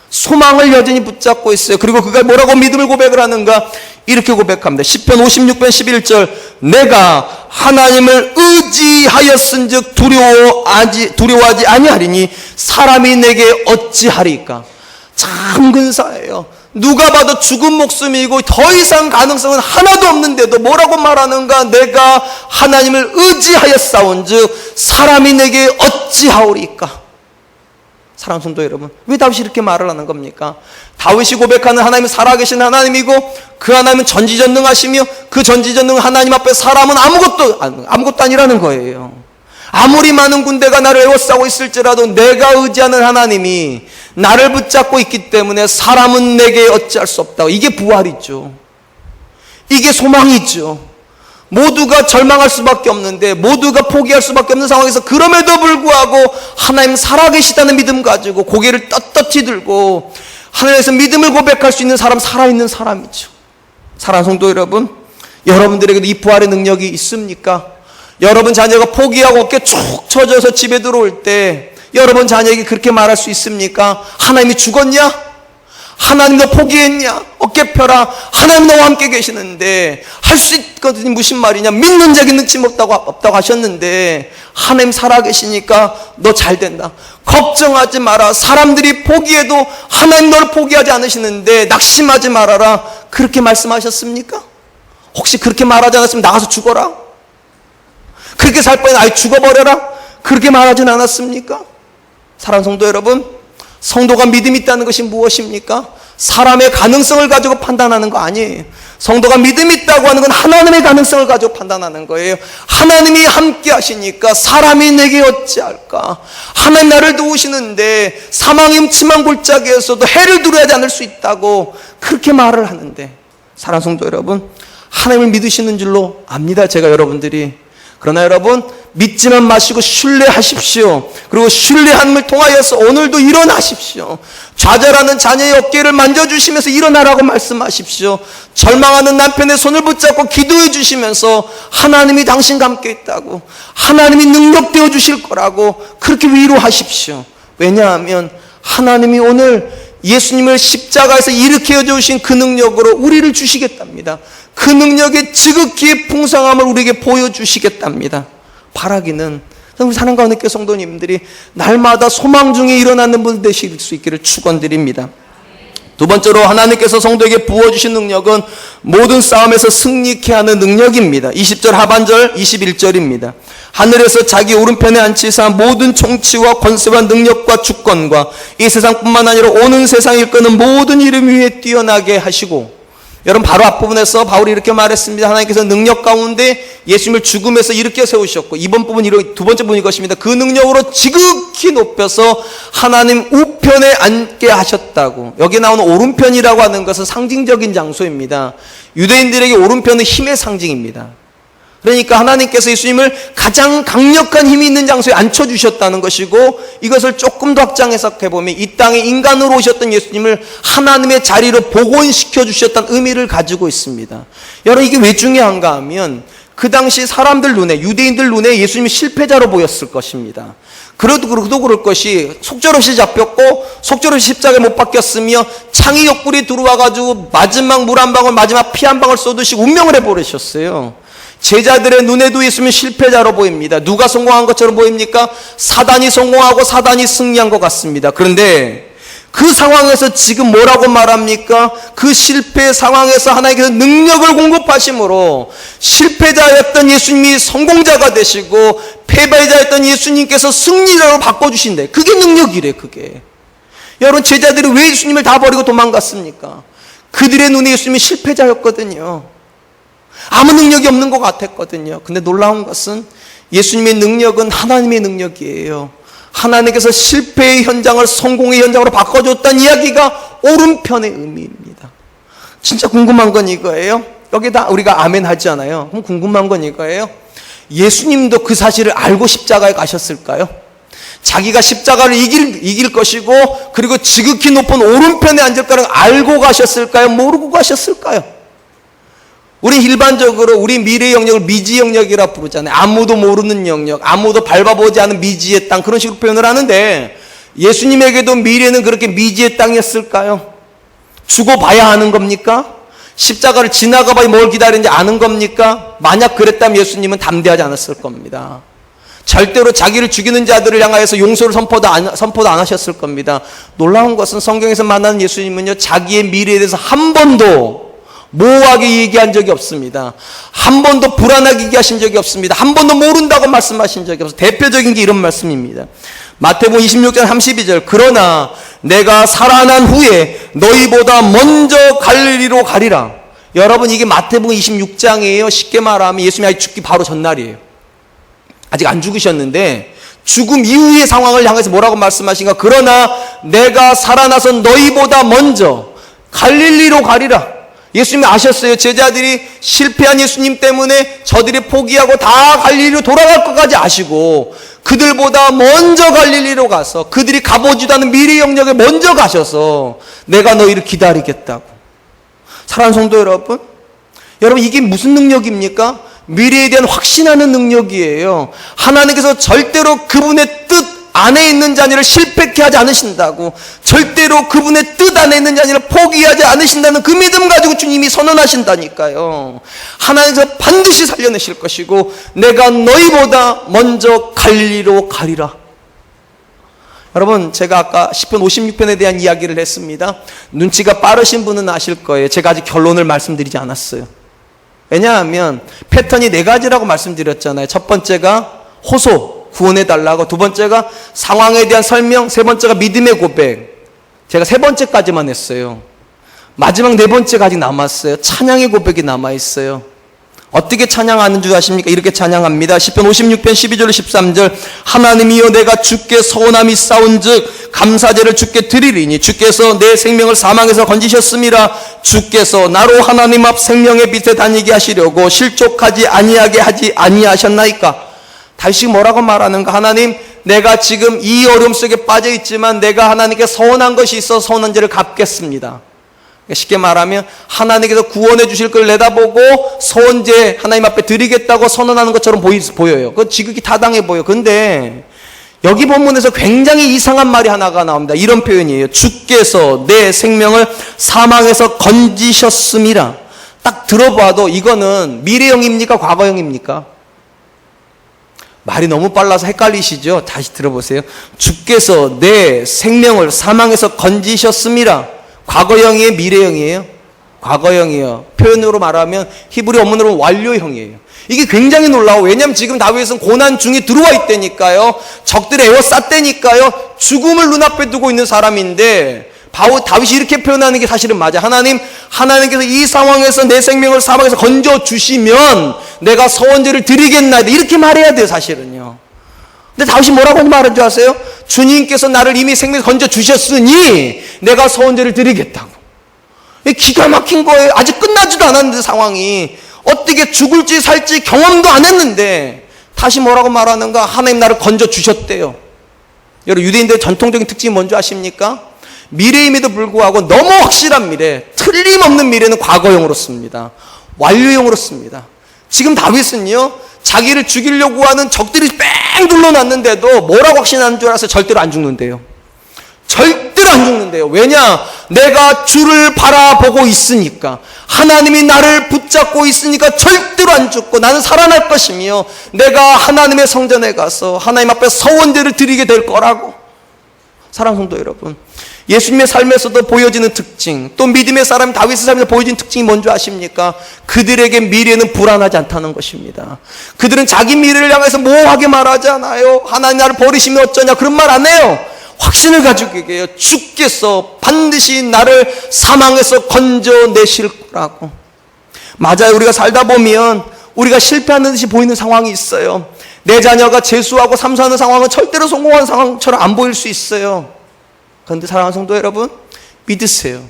소망을 여전히 붙잡고 있어요. 그리고 그가 뭐라고 믿음을 고백을 하는가? 이렇게 고백합니다. 시편 56편 11절 내가 하나님을 의지하였은즉 두려워하지 아니하리니 사람이 내게 어찌하리까? 참 근사해요. 누가 봐도 죽은 목숨이고 더 이상 가능성은 하나도 없는데도 뭐라고 말하는가? 내가 하나님을 의지하였사온즉 사람이 내게 어찌하오리까? 사랑하는 성도 여러분, 왜 다윗이 이렇게 말을 하는 겁니까? 다윗이 고백하는 하나님은 살아계신 하나님이고 그 하나님은 전지전능하시며 그 전지전능 하나님 앞에 사람은 아무것도 아니라는 거예요. 아무리 많은 군대가 나를 에워싸고 있을지라도 내가 의지하는 하나님이 나를 붙잡고 있기 때문에 사람은 내게 어찌할 수 없다고. 이게 부활이죠. 이게 소망이죠. 모두가 절망할 수밖에 없는데 모두가 포기할 수밖에 없는 상황에서 그럼에도 불구하고 하나님 살아계시다는 믿음 가지고 고개를 떳떳이 들고 하나님에서 믿음을 고백할 수 있는 사람, 살아있는 사람이죠. 사랑하는 성도 여러분, 여러분들에게도 이 부활의 능력이 있습니까? 여러분 자녀가 포기하고 어깨 쭉 처져서 집에 들어올 때 여러분 자녀에게 그렇게 말할 수 있습니까? 하나님이 죽었냐? 하나님 너 포기했냐? 어깨 펴라. 하나님 너와 함께 계시는데 할 수 있거든요. 무슨 말이냐? 믿는 자에게 능침 없다고 하셨는데 하나님 살아계시니까 너 잘 된다. 걱정하지 마라. 사람들이 포기해도 하나님 너를 포기하지 않으시는데 낙심하지 말아라. 그렇게 말씀하셨습니까? 혹시 그렇게 말하지 않았으면 나가서 죽어라? 그렇게 살 바에는 아예 죽어버려라? 그렇게 말하진 않았습니까? 사랑하는 성도 여러분, 성도가 믿음이 있다는 것이 무엇입니까? 사람의 가능성을 가지고 판단하는 거 아니에요. 성도가 믿음이 있다고 하는 건 하나님의 가능성을 가지고 판단하는 거예요. 하나님이 함께 하시니까 사람이 내게 어찌할까? 하나님 나를 도우시는데 사망의 음침한 골짜기에서도 해를 두려워하지 않을 수 있다고 그렇게 말을 하는데, 사랑하는 성도 여러분, 하나님을 믿으시는 줄로 압니다. 제가 여러분들이. 그러나 여러분, 믿지만 마시고 신뢰하십시오. 그리고 신뢰함을 통하여서 오늘도 일어나십시오. 좌절하는 자녀의 어깨를 만져주시면서 일어나라고 말씀하십시오. 절망하는 남편의 손을 붙잡고 기도해 주시면서 하나님이 당신과 함께 있다고, 하나님이 능력되어 주실 거라고 그렇게 위로하십시오. 왜냐하면 하나님이 오늘 예수님을 십자가에서 일으켜 주신 그 능력으로 우리를 주시겠답니다. 그 능력의 지극히 풍성함을 우리에게 보여주시겠답니다. 바라기는 우리 사랑과 은혜교 성도님들이 날마다 소망 중에 일어나는 분 되실 수 있기를 축원드립니다. 두 번째로 하나님께서 성도에게 부어주신 능력은 모든 싸움에서 승리케 하는 능력입니다. 20절 하반절 21절입니다. 하늘에서 자기 오른편에 앉히사 모든 총치와 권세와 능력과 주권과 이 세상뿐만 아니라 오는 세상을 이끄는 모든 이름 위에 뛰어나게 하시고, 여러분 바로 앞부분에서 바울이 이렇게 말했습니다. 하나님께서 능력 가운데 예수님을 죽음에서 일으켜 세우셨고, 이번 부분 두 번째 부분이 것입니다. 그 능력으로 지극히 높여서 하나님 우편에 앉게 하셨다고. 여기 나오는 오른편이라고 하는 것은 상징적인 장소입니다. 유대인들에게 오른편은 힘의 상징입니다. 그러니까 하나님께서 예수님을 가장 강력한 힘이 있는 장소에 앉혀주셨다는 것이고, 이것을 조금 더 확장 해석해보면 이 땅에 인간으로 오셨던 예수님을 하나님의 자리로 복원시켜 주셨다는 의미를 가지고 있습니다. 여러분 이게 왜 중요한가 하면, 그 당시 사람들 눈에, 유대인들 눈에 예수님이 실패자로 보였을 것입니다. 그래도 그럴 것이 속절없이 잡혔고 속절없이 십자가에 못 박혔으며 창의 옆구리 들어와가지고 마지막 물 한 방울, 마지막 피 한 방울 쏟으시고 운명을 해버리셨어요. 제자들의 눈에도 예수님은 실패자로 보입니다. 누가 성공한 것처럼 보입니까? 사단이 성공하고 사단이 승리한 것 같습니다. 그런데 그 상황에서 지금 뭐라고 말합니까? 그 실패 상황에서 하나님께서 능력을 공급하심으로 실패자였던 예수님이 성공자가 되시고 패배자였던 예수님께서 승리자로 바꿔주신대. 그게 능력이래. 그게. 여러분 제자들이 왜 예수님을 다 버리고 도망갔습니까? 그들의 눈에 예수님이 실패자였거든요. 아무 능력이 없는 것 같았거든요. 근데 놀라운 것은 예수님의 능력은 하나님의 능력이에요. 하나님께서 실패의 현장을 성공의 현장으로 바꿔줬다는 이야기가 오른편의 의미입니다. 진짜 궁금한 건 이거예요. 여기다 우리가 아멘 하잖아요. 그럼 궁금한 건 이거예요. 예수님도 그 사실을 알고 십자가에 가셨을까요? 자기가 십자가를 이길 것이고 그리고 지극히 높은 오른편에 앉을 거를 알고 가셨을까요? 모르고 가셨을까요? 우리 일반적으로 우리 미래 영역을 미지 영역이라 부르잖아요. 아무도 모르는 영역, 아무도 밟아보지 않은 미지의 땅, 그런 식으로 표현을 하는데 예수님에게도 미래는 그렇게 미지의 땅이었을까요? 죽어봐야 하는 겁니까? 십자가를 지나가봐야 뭘 기다리는지 아는 겁니까? 만약 그랬다면 예수님은 담대하지 않았을 겁니다. 절대로 자기를 죽이는 자들을 향하여서 용서를 선포도 안 하셨을 겁니다. 놀라운 것은 성경에서 만나는 예수님은요, 자기의 미래에 대해서 한 번도 모호하게 얘기한 적이 없습니다. 한 번도 불안하게 얘기하신 적이 없습니다. 한 번도 모른다고 말씀하신 적이 없어요. 대표적인 게 이런 말씀입니다. 마태복음 26장 32절 그러나 내가 살아난 후에 너희보다 먼저 갈릴리로 가리라. 여러분 이게 마태복음 26장이에요. 쉽게 말하면 예수님이 아직 죽기 바로 전날이에요. 아직 안 죽으셨는데 죽음 이후의 상황을 향해서 뭐라고 말씀하신가? 그러나 내가 살아나서 너희보다 먼저 갈릴리로 가리라. 예수님이 아셨어요. 제자들이 실패한 예수님 때문에 저들이 포기하고 다 갈릴리로 돌아갈 것까지 아시고 그들보다 먼저 갈릴리로 가서 그들이 가보지도 않은 미래 영역에 먼저 가셔서 내가 너희를 기다리겠다고. 사랑하는 성도 여러분, 여러분 이게 무슨 능력입니까? 미래에 대한 확신하는 능력이에요. 하나님께서 절대로 그분의 뜻 안에 있는 자녀를 실패케 하지 않으신다고, 절대로 그분의 뜻 안에 있는 자녀를 포기하지 않으신다는 그 믿음 가지고 주님이 선언하신다니까요. 하나님께서 반드시 살려내실 것이고 내가 너희보다 먼저 갈릴리로 가리라. 여러분 제가 아까 시편 56편에 대한 이야기를 했습니다. 눈치가 빠르신 분은 아실 거예요. 제가 아직 결론을 말씀드리지 않았어요. 왜냐하면 패턴이 네 가지라고 말씀드렸잖아요. 첫 번째가 호소, 구원해달라고, 두 번째가 상황에 대한 설명, 세 번째가 믿음의 고백. 제가 세 번째까지만 했어요. 마지막 네 번째가 아직 남았어요. 찬양의 고백이 남아있어요. 어떻게 찬양하는 줄 아십니까? 이렇게 찬양합니다. 시편 56편 12절 13절 하나님이여 내가 주께 서원함이 싸운즉 감사제를 주께 드리리니 주께서 내 생명을 사망에서 건지셨음이라. 주께서 나로 하나님 앞 생명의 빛에 다니게 하시려고 실족하지 아니하게 하지 아니하셨나이까. 다시 뭐라고 말하는가? 하나님 내가 지금 이 어려움 속에 빠져 있지만 내가 하나님께 서원한 것이 있어 서원한 죄를 갚겠습니다. 쉽게 말하면 하나님께서 구원해 주실 걸 내다보고 서원제 하나님 앞에 드리겠다고 선언하는 것처럼 보여요. 그건 지극히 타당해 보여. 근데 여기 본문에서 굉장히 이상한 말이 하나가 나옵니다. 이런 표현이에요. 주께서 내 생명을 사망에서 건지셨음이라. 딱 들어봐도 이거는 미래형입니까? 과거형입니까? 말이 너무 빨라서 헷갈리시죠? 다시 들어보세요. 주께서 내 생명을 사망에서 건지셨음이라. 과거형이에요, 미래형이에요? 과거형이에요. 표현으로 말하면 히브리 원문으로 완료형이에요. 이게 굉장히 놀라워. 왜냐하면 지금 다윗은 고난 중에 들어와 있다니까요. 적들이 에워쌌다니까요. 죽음을 눈앞에 두고 있는 사람인데 다윗이 이렇게 표현하는 게 사실은 맞아. 하나님께서 이 상황에서 내 생명을 사망에서 건져주시면 내가 서원제를 드리겠나이다. 이렇게 말해야 돼요, 사실은요. 근데 다윗이 뭐라고 말한 줄 아세요? 주님께서 나를 이미 생명에서 건져주셨으니 내가 서원제를 드리겠다고. 기가 막힌 거예요. 아직 끝나지도 않았는데 상황이. 어떻게 죽을지 살지 경험도 안 했는데 다시 뭐라고 말하는가? 하나님 나를 건져주셨대요. 여러분, 유대인들의 전통적인 특징이 뭔지 아십니까? 미래임에도 불구하고 너무 확실한 미래, 틀림없는 미래는 과거형으로 씁니다. 완료형으로 씁니다. 지금 다윗은요, 자기를 죽이려고 하는 적들이 뺑 둘러놨는데도 뭐라고 확신하는 줄 알았어요? 절대로 안 죽는데요. 절대로 안 죽는데요. 왜냐? 내가 주를 바라보고 있으니까. 하나님이 나를 붙잡고 있으니까 절대로 안 죽고 나는 살아날 것이며 내가 하나님의 성전에 가서 하나님 앞에 서원제를 드리게 될 거라고. 사랑하는 성도 여러분, 예수님의 삶에서도 보여지는 특징, 또 믿음의 사람 다윗의 삶에서 보여지는 특징이 뭔지 아십니까? 그들에게 미래는 불안하지 않다는 것입니다. 그들은 자기 미래를 향해서 모호하게 말하지 않아요. 하나님 나를 버리시면 어쩌냐, 그런 말 안 해요. 확신을 가지고 얘기해요. 주께서 반드시 나를 사망에서 건져내실 거라고. 맞아요. 우리가 살다 보면 우리가 실패하는 듯이 보이는 상황이 있어요. 내 자녀가 재수하고 삼수하는 상황은 절대로 성공한 상황처럼 안 보일 수 있어요. 그런데 사랑하는 성도 여러분, 믿으세요.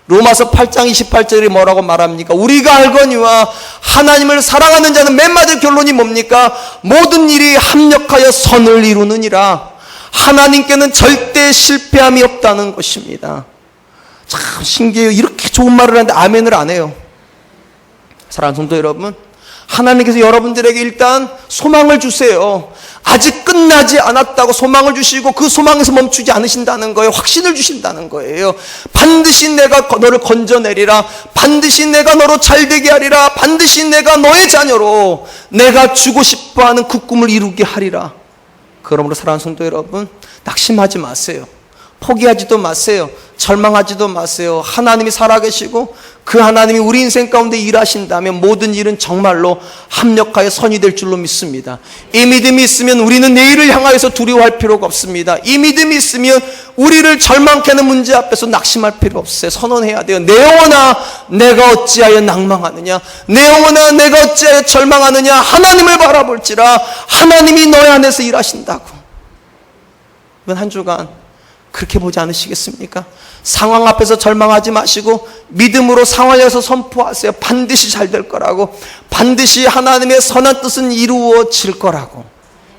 로마서 8장 28절이 뭐라고 말합니까? 우리가 알거니와 하나님을 사랑하는 자는 맨 마지막 결론이 뭡니까? 모든 일이 합력하여 선을 이루느니라. 하나님께는 절대 실패함이 없다는 것입니다. 참 신기해요. 이렇게 좋은 말을 하는데 아멘을 안 해요. 사랑하는 성도 여러분, 하나님께서 여러분들에게 일단 소망을 주세요. 아직 끝나지 않았다고 소망을 주시고 그 소망에서 멈추지 않으신다는 거예요. 확신을 주신다는 거예요. 반드시 내가 너를 건져내리라. 반드시 내가 너로 잘되게 하리라. 반드시 내가 너의 자녀로 내가 주고 싶어하는 그 꿈을 이루게 하리라. 그러므로 사랑하는 성도 여러분, 낙심하지 마세요. 포기하지도 마세요. 절망하지도 마세요. 하나님이 살아계시고 그 하나님이 우리 인생 가운데 일하신다면 모든 일은 정말로 합력하여 선이 될 줄로 믿습니다. 이 믿음이 있으면 우리는 내일을 향하여서 두려워할 필요가 없습니다. 이 믿음이 있으면 우리를 절망케 하는 문제 앞에서 낙심할 필요 없어요. 선언해야 돼요. 내 영혼아, 내가 어찌하여 낭망하느냐? 내 영혼아, 내가 어찌하여 절망하느냐? 하나님을 바라볼지라. 하나님이 너의 안에서 일하신다고. 이번 한 주간 그렇게 보지 않으시겠습니까? 상황 앞에서 절망하지 마시고 믿음으로 상황에서 선포하세요. 반드시 잘 될 거라고. 반드시 하나님의 선한 뜻은 이루어질 거라고.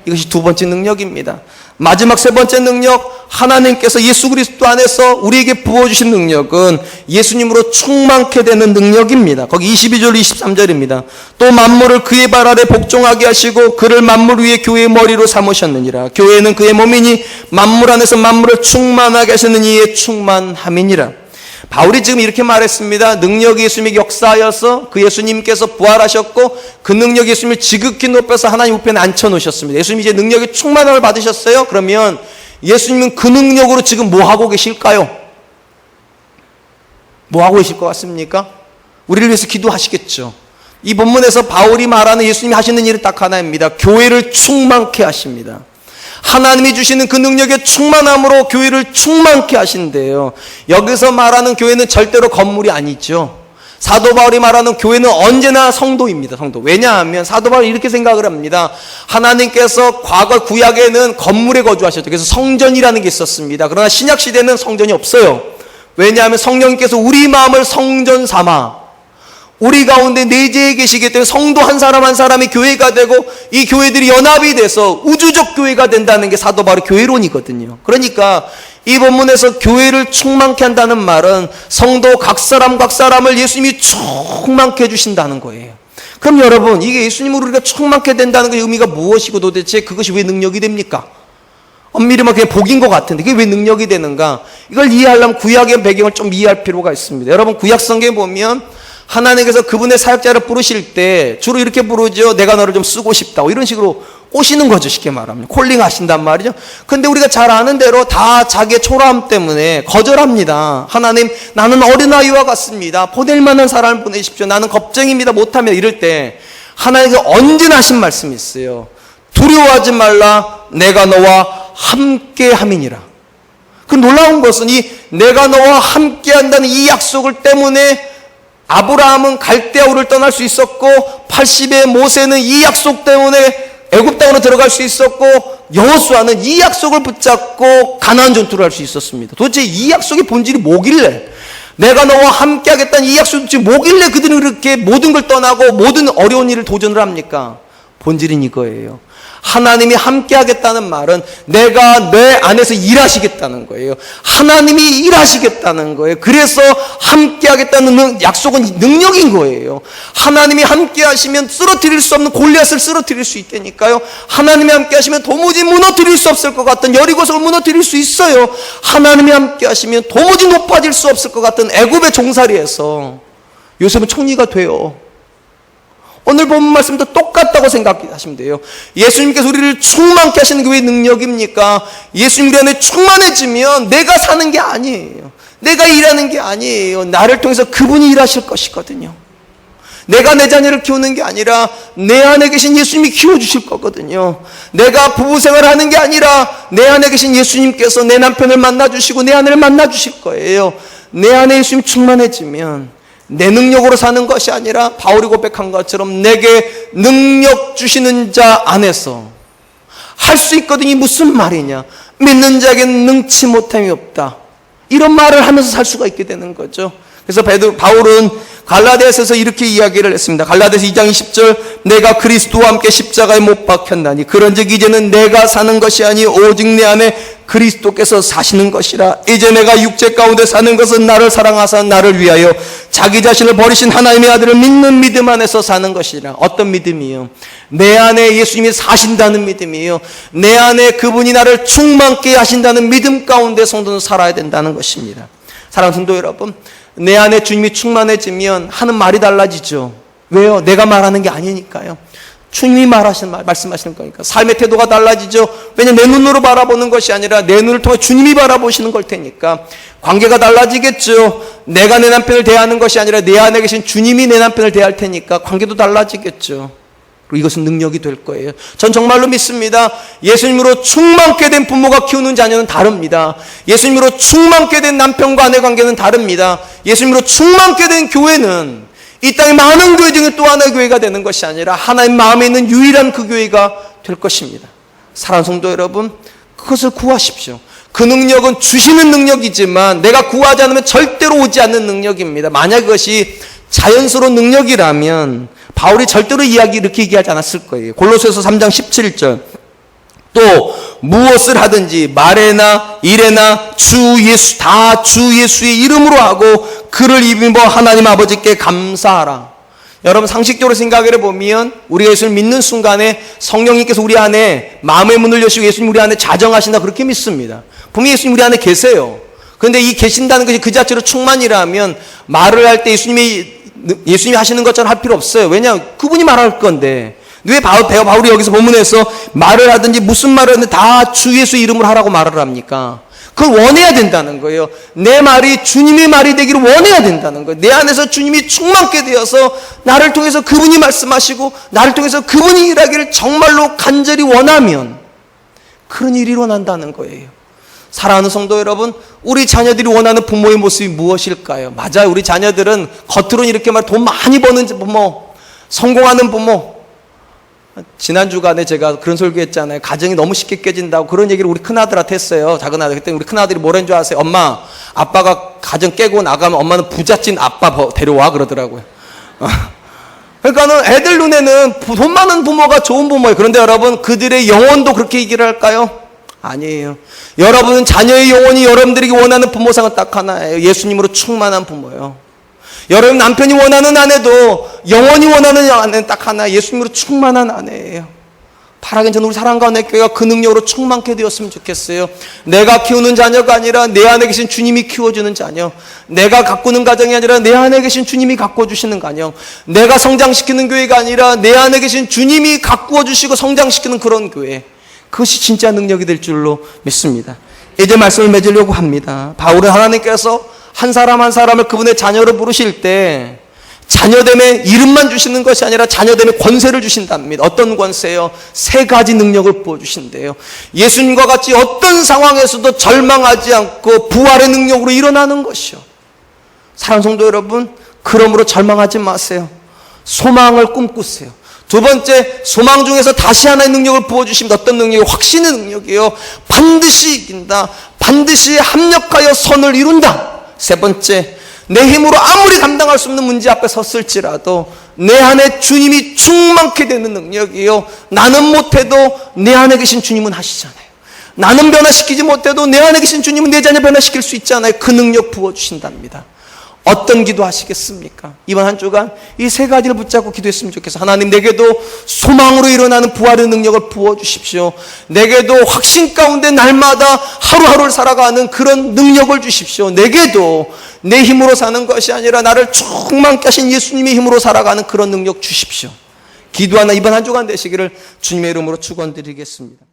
이것이 두 번째 능력입니다. 마지막 세 번째 능력, 하나님께서 예수 그리스도 안에서 우리에게 부어주신 능력은 예수님으로 충만케 되는 능력입니다. 거기 22절 23절입니다. 또 만물을 그의 발 아래 복종하게 하시고 그를 만물 위에 교회의 머리로 삼으셨느니라. 교회는 그의 몸이니 만물 안에서 만물을 충만하게 하시는 이의 충만함이니라. 바울이 지금 이렇게 말했습니다. 능력이 예수님에게 역사하여서 그 예수님께서 부활하셨고 그 능력이 예수님을 지극히 높여서 하나님 우편에 앉혀놓으셨습니다. 예수님이 이제 능력의 충만함을 받으셨어요. 그러면 예수님은 그 능력으로 지금 뭐 하고 계실까요? 뭐 하고 계실 것 같습니까? 우리를 위해서 기도하시겠죠. 이 본문에서 바울이 말하는 예수님이 하시는 일은 딱 하나입니다. 교회를 충만케 하십니다. 하나님이 주시는 그 능력의 충만함으로 교회를 충만케 하신대요. 여기서 말하는 교회는 절대로 건물이 아니죠. 사도 바울이 말하는 교회는 언제나 성도입니다. 성도. 왜냐하면 사도 바울이 이렇게 생각을 합니다. 하나님께서 과거 구약에는 건물에 거주하셨죠. 그래서 성전이라는 게 있었습니다. 그러나 신약 시대는 성전이 없어요. 왜냐하면 성령께서 우리 마음을 성전 삼아 우리 가운데 내재해 계시기 때문에 성도 한 사람 한 사람이 교회가 되고 이 교회들이 연합이 돼서 우주적 교회가 된다는 게 사도 바울의 교회론이거든요. 그러니까 이 본문에서 교회를 충만케 한다는 말은 성도 각 사람을 예수님이 충만케 해주신다는 거예요. 그럼 여러분, 이게 예수님으로 우리가 충만케 된다는 그 의미가 무엇이고 도대체 그것이 왜 능력이 됩니까? 엄밀히만 그냥 복인 것 같은데 그게 왜 능력이 되는가? 이걸 이해하려면 구약의 배경을 좀 이해할 필요가 있습니다. 여러분, 구약 성경에 보면 하나님께서 그분의 사역자를 부르실 때 주로 이렇게 부르죠. 내가 너를 좀 쓰고 싶다. 이런 식으로 오시는 거죠. 쉽게 말하면. 콜링 하신단 말이죠. 근데 우리가 잘 아는 대로 다 자기의 초라함 때문에 거절합니다. 하나님, 나는 어린아이와 같습니다. 보낼 만한 사람을 보내십시오. 나는 겁쟁입니다. 못하면 이럴 때 하나님께서 언제나 하신 말씀이 있어요. 두려워하지 말라. 내가 너와 함께 함이니라. 그 놀라운 것은 이 내가 너와 함께 한다는 이 약속을 때문에 아브라함은 갈대아우를 떠날 수 있었고 80의 모세는 이 약속 때문에 애굽 땅으로 들어갈 수 있었고 여호수아는 이 약속을 붙잡고 가나안 전투를 할 수 있었습니다. 도대체 이 약속의 본질이 뭐길래 내가 너와 함께 하겠다는 이 약속이 뭐길래 그들은 그렇게 모든 걸 떠나고 모든 어려운 일을 도전을 합니까? 본질은 이거예요. 하나님이 함께 하겠다는 말은 내가 내 안에서 일하시겠다는 거예요. 하나님이 일하시겠다는 거예요. 그래서 함께 하겠다는 약속은 능력인 거예요. 하나님이 함께 하시면 쓰러뜨릴 수 없는 골리앗을 쓰러뜨릴 수 있다니까요. 하나님이 함께 하시면 도무지 무너뜨릴 수 없을 것 같은 여리고성을 무너뜨릴 수 있어요. 하나님이 함께 하시면 도무지 높아질 수 없을 것 같은 애굽의 종살이에서 요셉은 총리가 돼요. 오늘 본 말씀도 똑같다고 생각하시면 돼요. 예수님께서 우리를 충만케 하시는 게 왜 능력입니까? 예수님 우리 안에 충만해지면 내가 사는 게 아니에요. 내가 일하는 게 아니에요. 나를 통해서 그분이 일하실 것이거든요. 내가 내 자녀를 키우는 게 아니라 내 안에 계신 예수님이 키워주실 거거든요. 내가 부부생활을 하는 게 아니라 내 안에 계신 예수님께서 내 남편을 만나주시고 내 아내를 만나주실 거예요. 내 안에 예수님 충만해지면 내 능력으로 사는 것이 아니라 바울이 고백한 것처럼 내게 능력 주시는 자 안에서 할 수 있거든요. 무슨 말이냐? 믿는 자에게는 능치 못함이 없다. 이런 말을 하면서 살 수가 있게 되는 거죠. 그래서 바울은 갈라디아서에서 이렇게 이야기를 했습니다. 갈라디아서 2장 20절 내가 그리스도와 함께 십자가에 못 박혔나니 그런즉 이제는 내가 사는 것이 아니 오직 내 안에 그리스도께서 사시는 것이라. 이제 내가 육체 가운데 사는 것은 나를 사랑하사 나를 위하여 자기 자신을 버리신 하나님의 아들을 믿는 믿음 안에서 사는 것이라. 어떤 믿음이요? 내 안에 예수님이 사신다는 믿음이에요. 내 안에 그분이 나를 충만케 하신다는 믿음 가운데 성도는 살아야 된다는 것입니다. 사랑하는 성도 여러분, 내 안에 주님이 충만해지면 하는 말이 달라지죠. 왜요? 내가 말하는 게 아니니까요. 주님이 말씀하시는 거니까. 삶의 태도가 달라지죠. 왜냐하면 내 눈으로 바라보는 것이 아니라 내 눈을 통해 주님이 바라보시는 걸 테니까. 관계가 달라지겠죠. 내가 내 남편을 대하는 것이 아니라 내 안에 계신 주님이 내 남편을 대할 테니까 관계도 달라지겠죠. 그리고 이것은 능력이 될 거예요. 전 정말로 믿습니다. 예수님으로 충만케 된 부모가 키우는 자녀는 다릅니다. 예수님으로 충만케 된 남편과 아내 관계는 다릅니다. 예수님으로 충만케 된 교회는 이 땅의 많은 교회 중에 또 하나의 교회가 되는 것이 아니라 하나님 마음에 있는 유일한 그 교회가 될 것입니다. 사랑하는 성도 여러분, 그것을 구하십시오. 그 능력은 주시는 능력이지만 내가 구하지 않으면 절대로 오지 않는 능력입니다. 만약 그것이 자연스러운 능력이라면 바울이 절대로 이렇게 얘기하지 않았을 거예요. 골로새서 3장 17절 또 무엇을 하든지 말에나 일에나 다 주 예수의 이름으로 하고 그를 입어 하나님 아버지께 감사하라. 여러분 상식적으로 생각해 보면 우리가 예수를 믿는 순간에 성령님께서 우리 안에 마음의 문을 여시고 예수님 우리 안에 자정하신다 그렇게 믿습니다. 분명히 예수님 우리 안에 계세요. 그런데 이 계신다는 것이 그 자체로 충만이라면 말을 할 때 예수님이 하시는 것처럼 할 필요 없어요. 왜냐하면 그분이 말할 건데 왜 바울이 여기서 본문에서 말을 하든지 무슨 말을 하든지 다 주 예수 이름으로 하라고 말을 합니까? 그걸 원해야 된다는 거예요. 내 말이 주님의 말이 되기를 원해야 된다는 거예요. 내 안에서 주님이 충만케 되어서 나를 통해서 그분이 말씀하시고 나를 통해서 그분이 일하기를 정말로 간절히 원하면 그런 일이 일어난다는 거예요. 사랑하는 성도 여러분, 우리 자녀들이 원하는 부모의 모습이 무엇일까요? 맞아요. 우리 자녀들은 겉으로는 이렇게 돈 많이 버는 부모, 성공하는 부모. 지난 주간에 제가 그런 설교했잖아요. 가정이 너무 쉽게 깨진다고 그런 얘기를 우리 큰아들한테 했어요. 작은아들. 그때 우리 큰아들이 뭐라는 줄 아세요? 엄마, 아빠가 가정 깨고 나가면 엄마는 부잣집 아빠 데려와 그러더라고요. 그러니까는 애들 눈에는 돈 많은 부모가 좋은 부모예요. 그런데 여러분, 그들의 영혼도 그렇게 얘기를 할까요? 아니에요. 여러분은 자녀의 영혼이 여러분들에게 원하는 부모상은 딱 하나예요. 예수님으로 충만한 부모예요. 여러분 남편이 원하는 아내도 영원히 원하는 아내는 딱 하나, 예수님으로 충만한 아내예요. 살아계신 우리 사랑과 내 교회가 그 능력으로 충만케 되었으면 좋겠어요. 내가 키우는 자녀가 아니라 내 안에 계신 주님이 키워주는 자녀, 내가 가꾸는 가정이 아니라 내 안에 계신 주님이 가꾸어주시는 가정, 내가 성장시키는 교회가 아니라 내 안에 계신 주님이 가꾸어주시고 성장시키는 그런 교회, 그것이 진짜 능력이 될 줄로 믿습니다. 이제 말씀을 맺으려고 합니다. 바울은 하나님께서 한 사람 한 사람을 그분의 자녀로 부르실 때 자녀됨의 이름만 주시는 것이 아니라 자녀됨의 권세를 주신답니다. 어떤 권세요? 세 가지 능력을 부어주신대요. 예수님과 같이 어떤 상황에서도 절망하지 않고 부활의 능력으로 일어나는 것이요. 사랑하는 성도 여러분, 그러므로 절망하지 마세요. 소망을 꿈꾸세요. 두 번째, 소망 중에서 다시 하나의 능력을 부어주십니다. 어떤 능력이요? 확신의 능력이에요. 반드시 이긴다. 반드시 합력하여 선을 이룬다. 세 번째, 내 힘으로 아무리 감당할 수 없는 문제 앞에 섰을지라도 내 안에 주님이 충만케 되는 능력이요. 나는 못해도 내 안에 계신 주님은 하시잖아요. 나는 변화시키지 못해도 내 안에 계신 주님은 내 자녀 변화시킬 수 있잖아요. 그 능력 부어주신답니다. 어떤 기도 하시겠습니까? 이번 한 주간 이 세 가지를 붙잡고 기도했으면 좋겠어요. 하나님, 내게도 소망으로 일어나는 부활의 능력을 부어주십시오. 내게도 확신 가운데 날마다 하루하루를 살아가는 그런 능력을 주십시오. 내게도 내 힘으로 사는 것이 아니라 나를 충만케 하신 예수님의 힘으로 살아가는 그런 능력 주십시오. 기도하는 이번 한 주간 되시기를 주님의 이름으로 축원드리겠습니다.